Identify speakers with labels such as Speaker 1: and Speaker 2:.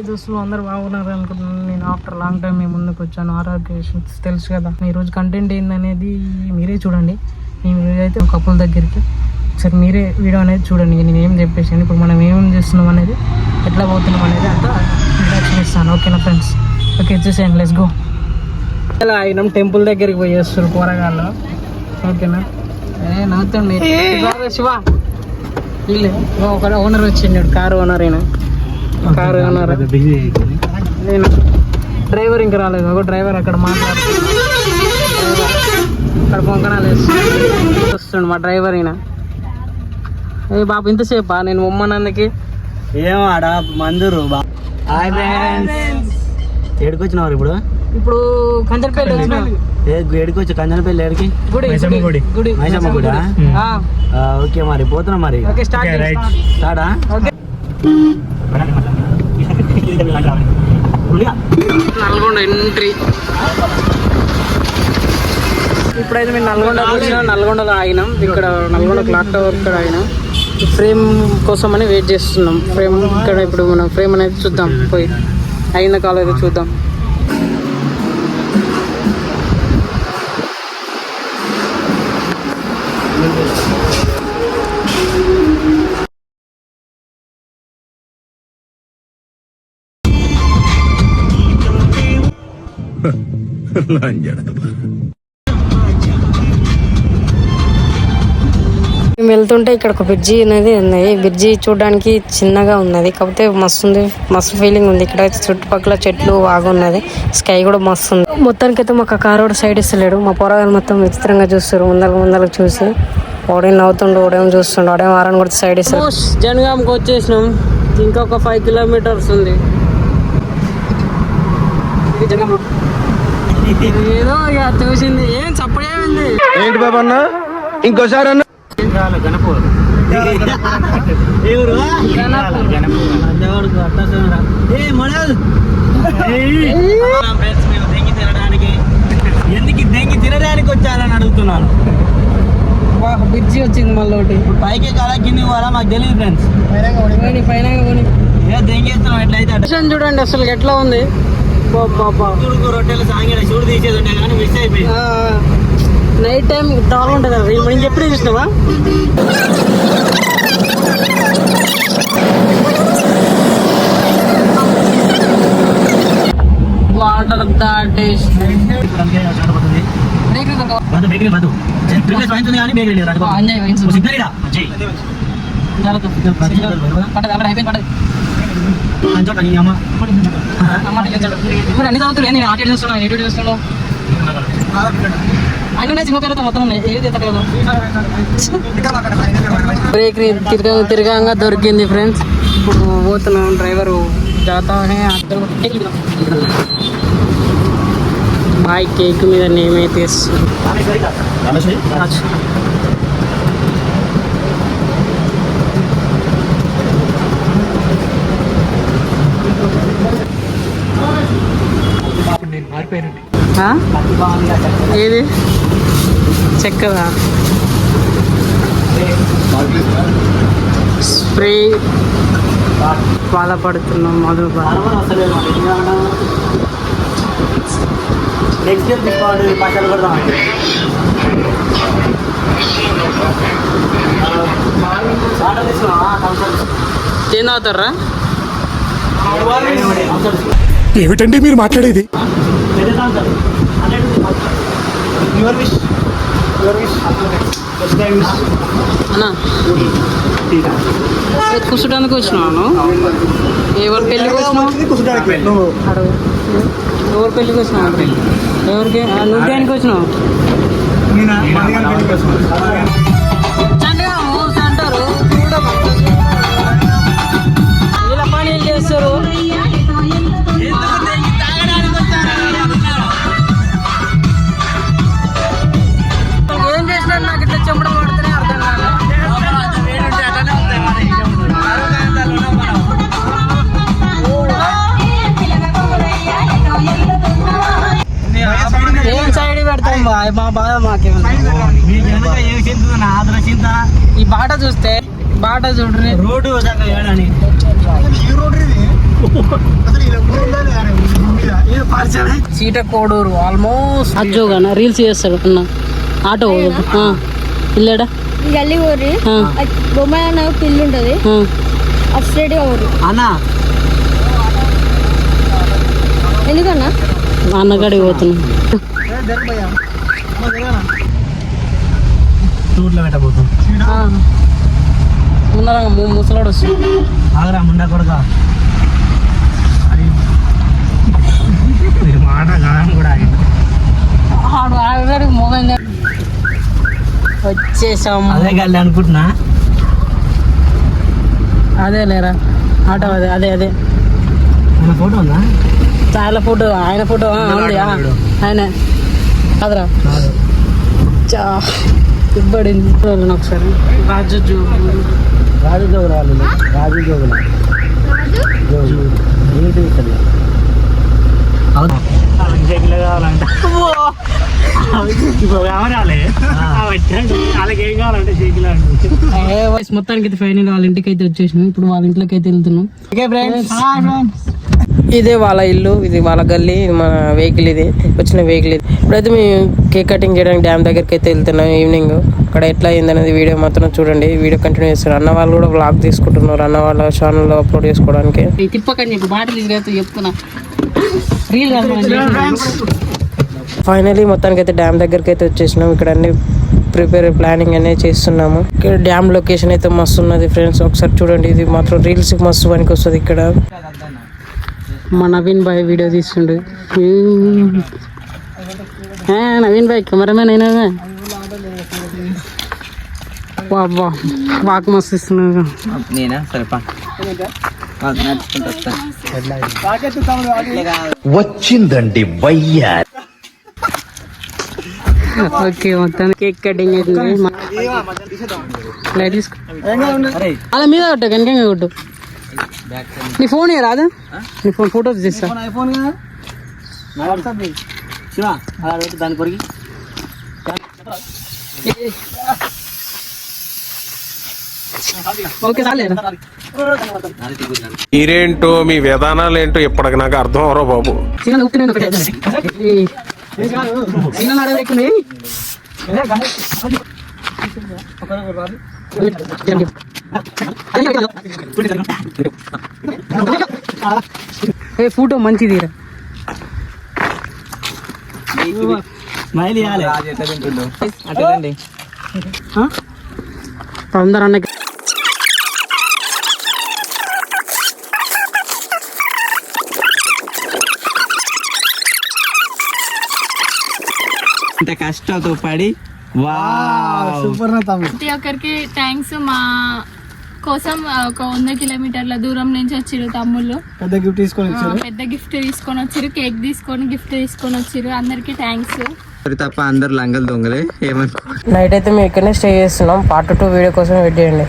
Speaker 1: దోస్తులు అందరూ బాగున్నారు అనుకుంటున్నాను. నేను ఆఫ్టర్ లాంగ్ టైం మీ ముందుకు వచ్చాను. ఆర్ఆర్ క్రియేషన్స్ తెలుసు కదా. ఈరోజు కంటెంట్ ఏందనేది మీరే చూడండి. నేను అయితే కపుల్ దగ్గరికి ఒకసారి మీరే వీడియో అనేది చూడండి. నేను ఏం చెప్పేసాను, ఇప్పుడు మనం ఏమేమి చేస్తున్నాం అనేది, ఎట్లా పోతున్నాం అనేది అంతా ఇంట్రడక్షన్ ఇస్తాను. ఓకేనా ఫ్రెండ్స్? ఓకే, చూసేయండి. Let's go. ఇలా అయినాం టెంపుల్ దగ్గరికి పోయేస్తారు కూరగాయలు. ఓకేనా? నవ్వుతుంది శివ. వీళ్ళు ఒక ఓనర్ వచ్చిండు, కారు ఓనర్. అయినా కారు ఓనర్ నేను డ్రైవర్ ఇంకా రాలేదు. ఒక డ్రైవర్ అక్కడ మాట్లాడుతున్నాడు. అక్కడ పొంకనాలు వస్తుండు మా డ్రైవర్. అయినా ఏ బాబు ఇంతసేపా నేను ఉమ్మనందుకి
Speaker 2: ఏమో ఆడ మందూరు. ఏడుకొచ్చినారు ఇప్పుడు? ఇప్పుడు
Speaker 1: కంచనపల్లి వచ్చిన.
Speaker 2: ఏడుకొచ్చి కంచనపల్లి ఏడికి?
Speaker 1: గుడి గుడి
Speaker 2: మైసమ్మ గుడి. ఓకే మరి పోతున్నాం మరి. స్టార్టా?
Speaker 1: నల్గొండ ఎంట్రీ. ఇప్పుడైతే మేము నల్గొండ వచ్చినా, నల్గొండలో ఆగినాం. ఇక్కడ నల్గొండ క్లాక్ టవర్ ఇక్కడ ఆగినాం. ఫ్రేమ్ కోసం అని వెయిట్ చేస్తున్నాం. ఫ్రేమ్ ఇక్కడ ఇప్పుడు మనం ఫ్రేమ్ అనేది చూద్దాం. పోయి అయిన కాలం అయితే చూద్దాం. మేము వెళ్తుంటే ఇక్కడ ఒక బ్రిడ్జి అనేది ఉన్నది. బ్రిడ్జి చూడడానికి చిన్నగా ఉన్నది, కాకపోతే మస్తు ఉంది. మస్తు ఫీలింగ్ ఉంది. ఇక్కడ చుట్టుపక్కల చెట్లు బాగా ఉన్నది. స్కై కూడా మస్తు ఉంది. మొత్తానికి అయితే మాకు కారు కూడా సైడ్ ఇస్తలేడు. మా పొరగారు మొత్తం విచిత్రంగా చూస్తారు. ముందరకు చూసి ఓడేం నవ్వుతుండు, ఓడేం చూస్తుండు, ఓడేం వారాన్ని కూడా సైడ్ ఇస్తారు. జనగాంకి వచ్చేసినాం. ఇంకొక 5 కిలోమీటర్స్ ఉంది. ఏదో ఇక చూసింది. ఏం చప్పుడేమైంది
Speaker 2: ఏంటి బాబా అన్న? ఇంకోసారి అన్న గణపూర్. ఎందుకు దెంగి తినడానికి వచ్చారని అడుగుతున్నాను.
Speaker 1: బ్రిడ్జి వచ్చింది మళ్ళీ ఒకటి.
Speaker 2: ఇప్పుడు పైకి కాల కింది పోవాలా మాకు తెలియదు ఫ్రెండ్స్.
Speaker 1: పైన
Speaker 2: ఏ దెంగేస్తున్నాం ఎట్లయితే
Speaker 1: చూడండి అసలు ఎట్లా ఉంది.
Speaker 2: చూడుకు రొట్టెలు సాంగడ చూడు తీసేది ఉంటాయి కానీ మిస్ అయిపోయింది.
Speaker 1: నైట్ టైం టాల్ ఉంటుంది. నేను ఎప్పుడే చూసినావా? వాటర్ దాటేసి అన్ని చదువుతున్నా. నేను ఆట చూస్తున్నాను, ఎటు చూస్తున్నావు అన్నీ సింగపేరుతో మొత్తం ఏది ఎత్తలేదు. బ్రేక్ తిరగంగా దొరికింది ఫ్రెండ్స్. ఇప్పుడు పోతున్నాం. Driver జాతా bye. కేక్ మీద నేమైతే ఏది చెక్కదా? స్ప్రే బాధపడుతున్నాం. మొదలు ఏం అవుతారా?
Speaker 3: ఏమిటండి మీరు మాట్లాడేది?
Speaker 1: అన్నా కూర్చోడానికి వచ్చినాను. ఎవరి పెళ్ళికి వచ్చినావు? ఎవరి పెళ్ళికి వచ్చినావు? ఎవరికి? నువ్వు దేనికి వచ్చినావు? అంటారు ఇలా పని చేస్తారు. ఏం చేసినా నాకు ఇట్లా చెంపడం పడితేనే అర్థం కాదు. ఏం సైడ్ పెడతాం మా బాధ మాకేమన్నా. ఈ బాట చూస్తే బాట చూడరు.
Speaker 2: రోడ్డు
Speaker 1: సీటకోడూరు ఆల్మోస్ట్
Speaker 4: అజ్జోగానా రీల్స్ చేస్తాడు అన్న ఆటో ఇల్లాడా
Speaker 5: గల్లీ ఊరి బొమ్మ పిల్లి ఉంటది అటు సైడ్ ఊరు
Speaker 2: అన్నా
Speaker 5: ఎందుకన్నా
Speaker 4: అన్నగాడికి పోతున్నాం
Speaker 2: టూర్లో పెట్టబోతాం.
Speaker 4: ఉన్నారా ముసలాడు వస్తుంది
Speaker 2: ఆగరా ముండా కొడుక మాట కాలం కూడా ఆగింది.
Speaker 4: ఆడు ఆల్రెడీ మోగం వచ్చేసాం.
Speaker 2: అదే గల్లి అనుకుంటున్నా.
Speaker 4: అదే లేరా ఆటో అదే అదే అదే
Speaker 2: మన ఫోటో ఉందా?
Speaker 4: చాలా ఫోటో ఆయన ఫోటో ఉంది ఆయన కాదురా చా ఇబ్బడింది ఒకసారి రాజు
Speaker 2: రాజు జోగుల వాళ్ళు రాజు జోగుల ఏంటి ఇక్కడ అవునా కావాలంట వాళ్ళకి ఏం కావాలంటే షేకిలా
Speaker 4: మొత్తానికి అయితే ఫైనల్ వాళ్ళ ఇంటికి అయితే వచ్చేసినాం. ఇప్పుడు వాళ్ళ ఇంట్లోకి అయితే వెళ్తున్నాం. ఇదే వాళ్ళ ఇల్లు, ఇది వాళ్ళ గల్లీ, ఇది మన వెహికల్, ఇది వచ్చిన వెహికల్. ఇది ఇప్పుడైతే మేము కేక్ కటింగ్ చేయడానికి డ్యామ్ దగ్గరికి అయితే వెళ్తున్నాం. ఈవినింగ్ అక్కడ ఎట్లా అయిందనేది వీడియో మాత్రం చూడండి. వీడియో కంటిన్యూ చేస్తారు. అన్న వాళ్ళు కూడా వ్లాగ్ తీసుకుంటున్నారు అన్న వాళ్ళ ఛానల్లో అప్లోడ్ చేసుకోవడానికి. తిప్పకని చెప్పి బాటిల్ చెప్తున్నా. ఫైనలీ మొత్తానికి అయితే డ్యామ్ దగ్గరికి అయితే వచ్చేసినాం. ఇక్కడ అన్ని ప్లానింగ్ అనేది చేస్తున్నాము. ఇక్కడ డ్యామ్ లొకేషన్ అయితే మస్తు ఉన్నది ఫ్రెండ్స్, ఒకసారి చూడండి. ఇది మాత్రం రీల్స్ మస్తు పనికి వస్తుంది. ఇక్కడ మా నవీన్ భాయ్ వీడియో తీస్తుండే. నవీన్ భాయ్ కెమెరామెన్ అయినా బాబా వాక్ మస్తు ఇస్తున్నాడు.
Speaker 2: నేనా సరేపా
Speaker 3: వచ్చిందండి వయ్యా.
Speaker 4: ఓకే మొత్తం కేక్ కటింగ్ అవుతుంది. లైట్ తీసుకో అలా మీద కొట్టు కనుక కొట్టు. నీ ఫోన్ రాదా? నీ ఫోన్ ఫోటోస్ తీస్తా.
Speaker 2: దాని కొరికి
Speaker 4: ఓకే చాలేరా.
Speaker 3: మీరేంటో మీ విధానాలు ఏంటో ఇప్పటికి నాకు అర్థం అవరో బాబు.
Speaker 4: సిగ్నల్ ఉప్పుతున్నాను ఒకటి. సిగ్నల్ ఆడవేక్కున్నాయి. ఏ ఫోటో మంచిది రా.
Speaker 2: స్మైల్ ఇవ్వాలి. అటండి
Speaker 4: అందరూ అన్నకి
Speaker 2: ఇంత కష్టంతో పడి
Speaker 5: ప్రతి ఒక్కరికి థ్యాంక్స్. మా కోసం ఒక 100 కిలోమీటర్ల దూరం నుంచి వచ్చిరు తమ్ముళ్ళు. పెద్ద గిఫ్ట్ తీసుకొని వచ్చిరు. కేక్ గిఫ్ట్ తీసుకొని వచ్చిరు. అందరికి థ్యాంక్స్.
Speaker 2: తప్ప అందరు లంగలు దొంగలే ఏమనుకో.
Speaker 4: నైట్ అయితే మేము ఇక్కడనే స్టే చేస్తున్నాం. పార్ట్ 2 వీడియో కోసం వెయిట్ చేయండి.